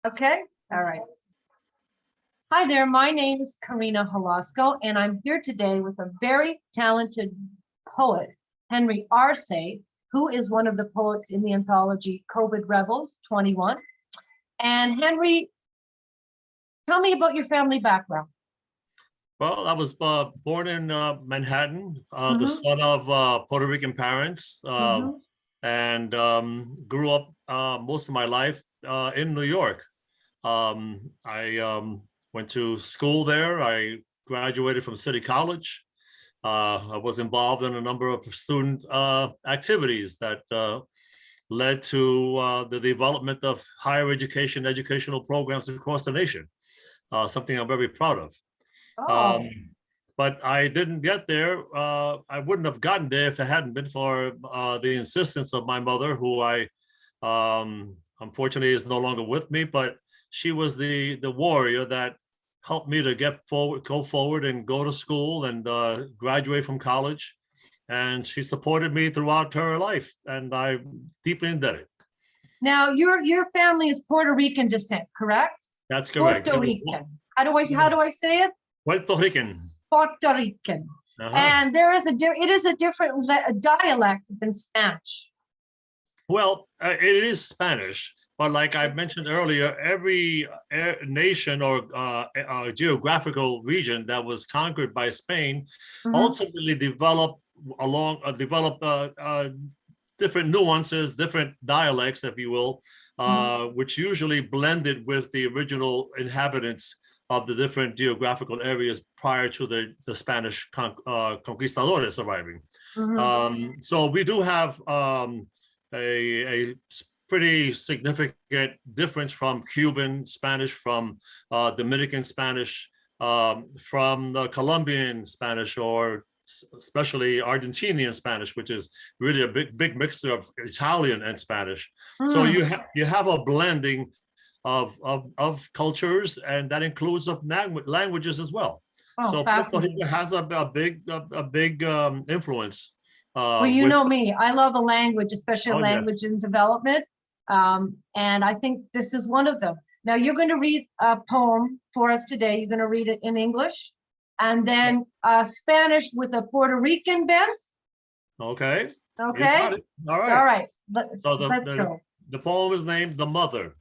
Okay, all right. Hi there, my name is Karina Holosko, and I'm here today with a very talented poet, Henry Arce, who is one of the poets in the anthology COVID Rebels 21. And Henry, tell me about your family background. Well, I was born in Manhattan, the Mhm, son of Puerto Rican parents, mhm. and grew up most of my life in New York. I went to school there. I graduated from City College. I was involved in a number of student activities that led to the development of higher education, educational programs across the nation, something I'm very proud of. Oh, Um, but I didn't get there. I wouldn't have gotten there if it hadn't been for the insistence of my mother, who I unfortunately is no longer with me, but she was the warrior that helped me to go forward and go to school and graduate from college. And she supported me throughout her life, and I'm deeply indebted. now your family is Puerto Rican descent, correct? That's correct. Puerto Rican. How do I say it? Puerto Rican. Puerto Rican. Uh-huh. And it is a different dialect than Spanish. Well, it is Spanish, but like I mentioned earlier, every nation or geographical region that was conquered by Spain Mhm, ultimately developed different nuances, different dialects, if you will, mhm, which usually blended with the original inhabitants of the different geographical areas prior to the Spanish conquistadores arriving. mhm. So we do have a pretty significant difference from Cuban Spanish, from Dominican Spanish, from the Colombian Spanish, or especially Argentinian Spanish, which is really a big mixture of Italian and Spanish. So Mm. you have a blending of cultures, and that includes of languages as well. Oh, So Puerto Rico fascinating. has a big influence Well, you with. know me, I love a language, especially a Oh yes. language in development. And I think this is one of them. Now you're going to read a poem for us today. You're going to read it in English and then Spanish with a Puerto Rican bent. Okay. You Okay. got it. All All right. right. So Let's go. the poem is named "The Mother."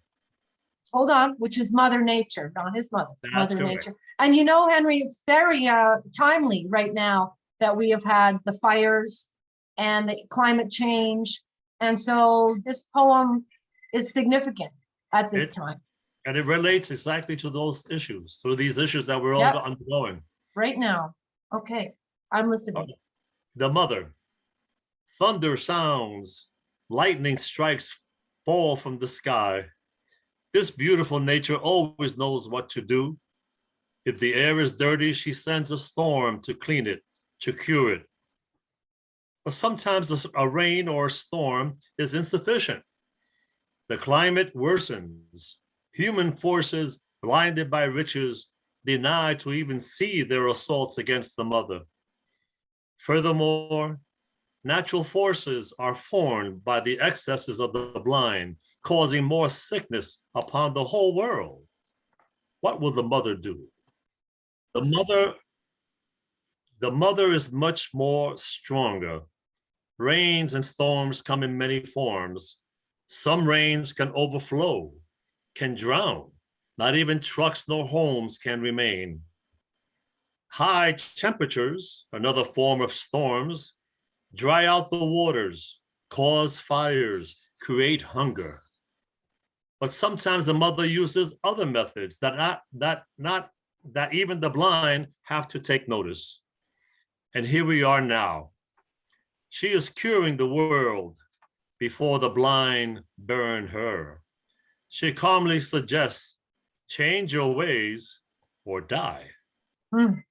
Hold on, which is Mother Nature, not his mother, That's Mother correct. Nature. And you know, Henry, it's very timely right now that we have had the fires and the climate change. And so this poem is significant at this It time. and it relates exactly to these issues that we're all Yep, undergoing. right now. Okay, I'm listening. The Mother. Thunder sounds, lightning strikes, fall from the sky. This beautiful nature always knows what to do. If the air is dirty, she sends a storm to clean it, to cure it. But sometimes a rain or a storm is insufficient. The climate worsens. Human forces, blinded by riches, deny to even see their assaults against the mother. Furthermore, natural forces are formed by the excesses of the blind, causing more sickness upon the whole world. What will the mother do? The mother, the mother is much more stronger. Rains and storms come in many forms. Some rains can overflow, can drown. Not even trucks nor homes can remain. High temperatures, another form of storms, dry out the waters, cause fires, create hunger. But sometimes the mother uses other methods that even the blind have to take notice. And here we are now. She is curing the world before the blind burn her. She calmly suggests, change your ways or die. Mm.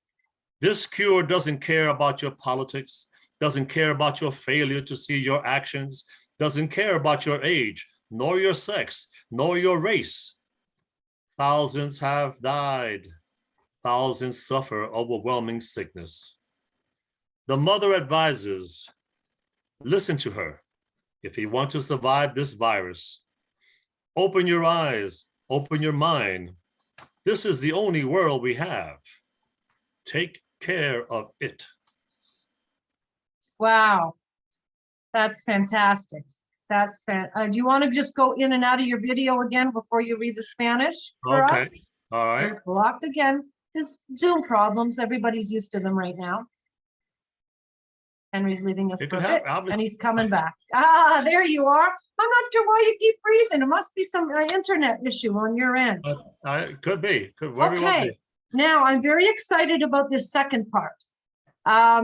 This cure doesn't care about your politics, doesn't care about your failure to see your actions, doesn't care about your age, nor your sex, nor your race. Thousands have died. Thousands suffer overwhelming sickness. The mother advises, listen to her if you want to survive this virus. Open your eyes Open your mind. This is the only world we have. Take care of it. Wow. That's fantastic. Do you want to just go in and out of your video again before you read the Spanish for Okay. us? All right. You're blocked again. Just Zoom problems. Everybody's used to them right now. Henry's leaving us You for could a have- bit, I'll be- and he's coming back. Ah, there you are. I'm not sure why you keep freezing. It must be some internet issue on your end. Could be. Could very well Okay, be. now I'm very excited about this second part.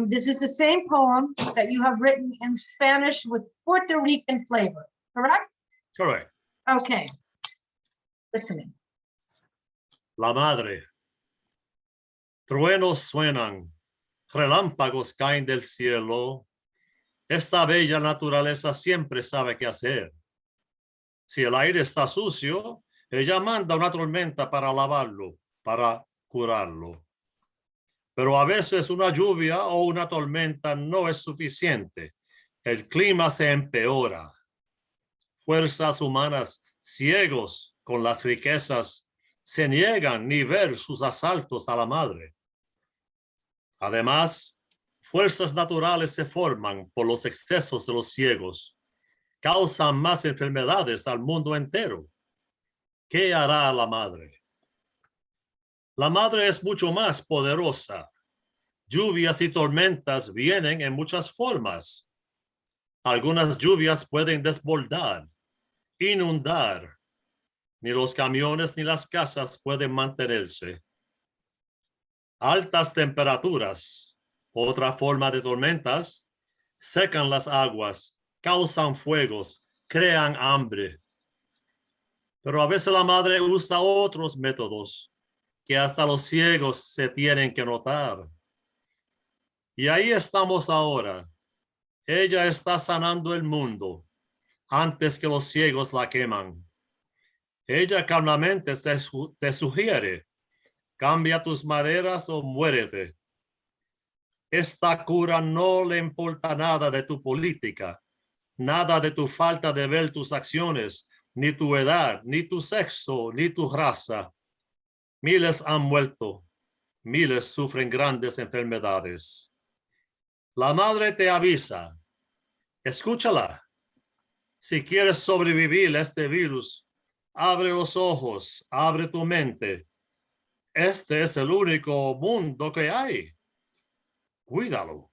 This is the same poem that you have written in Spanish with Puerto Rican flavor, correct? Correct. Okay. Listening. La madre. Truenos suenan, relámpagos caen del cielo. Esta bella naturaleza siempre sabe qué hacer. Si el aire está sucio, ella manda una tormenta para lavarlo, para curarlo. Pero a veces una lluvia o una tormenta no es suficiente. El clima se empeora. Fuerzas humanas ciegos con las riquezas se niegan ni ver sus asaltos a la madre. Además, fuerzas naturales se forman por los excesos de los ciegos. Causan más enfermedades al mundo entero. ¿Qué hará la madre? La madre es mucho más poderosa. Lluvias y tormentas vienen en muchas formas. Algunas lluvias pueden desbordar, inundar. Ni los camiones ni las casas pueden mantenerse. Altas temperaturas, otra forma de tormentas, secan las aguas, causan fuegos, crean hambre. Pero a veces la madre usa otros métodos que hasta los ciegos se tienen que notar. Y ahí estamos ahora. Ella está sanando el mundo antes que los ciegos la queman. Ella calmamente te sugiere, cambia tus maderas o muérete. Esta cura no le importa nada de tu política, nada de tu falta de ver tus acciones, ni tu edad, ni tu sexo, ni tu raza. Miles han muerto, miles sufren grandes enfermedades. La madre te avisa, escúchala. Si quieres sobrevivir a este virus, abre los ojos, abre tu mente. Este es el único mundo que hay. Cuídalo.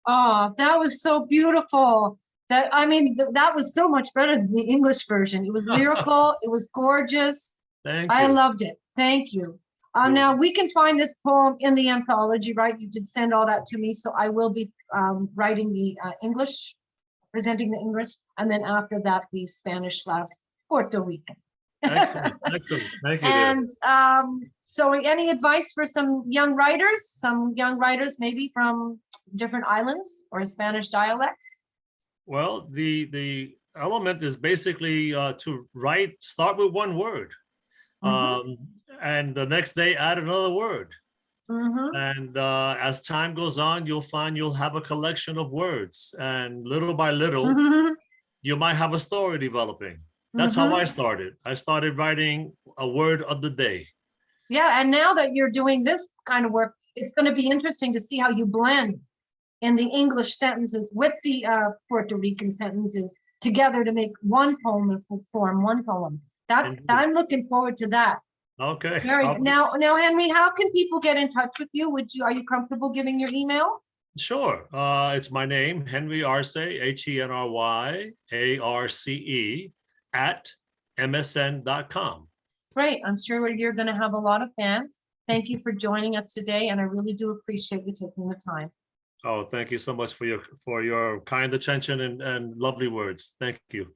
Oh, that was so beautiful. That was so much better than the English version. It was lyrical. It was gorgeous. Thank I you. loved it. Thank you. You're Now we can find this poem in the anthology, right? You did send all that to me, so I will be writing the English, presenting the English, and then after that, the Spanish / Puerto Rican. Excellent. Excellent. Thank you. Dear. And so any advice for some young writers maybe from different islands or Spanish dialects? Well, the element is basically to start with one word. And the next day add another word. And as time goes on, you'll find you'll have a collection of words, and little by little, you might have a story developing. That's how I started. I started writing a word of the day. Yeah, and now that you're doing this kind of work, it's going to be interesting to see how you blend in the English sentences with the Puerto Rican sentences together to make one poem and form one poem. I'm looking forward to that. Okay. Now, Henry, how can people get in touch with you? Are you comfortable giving your email? Sure. It's my name, Henry Arce, HenryArce @msn.com. Great. I'm sure you're going to have a lot of fans. Thank you for joining us today, and I really do appreciate you taking the time. Oh, thank you so much for your kind attention and lovely words. Thank you.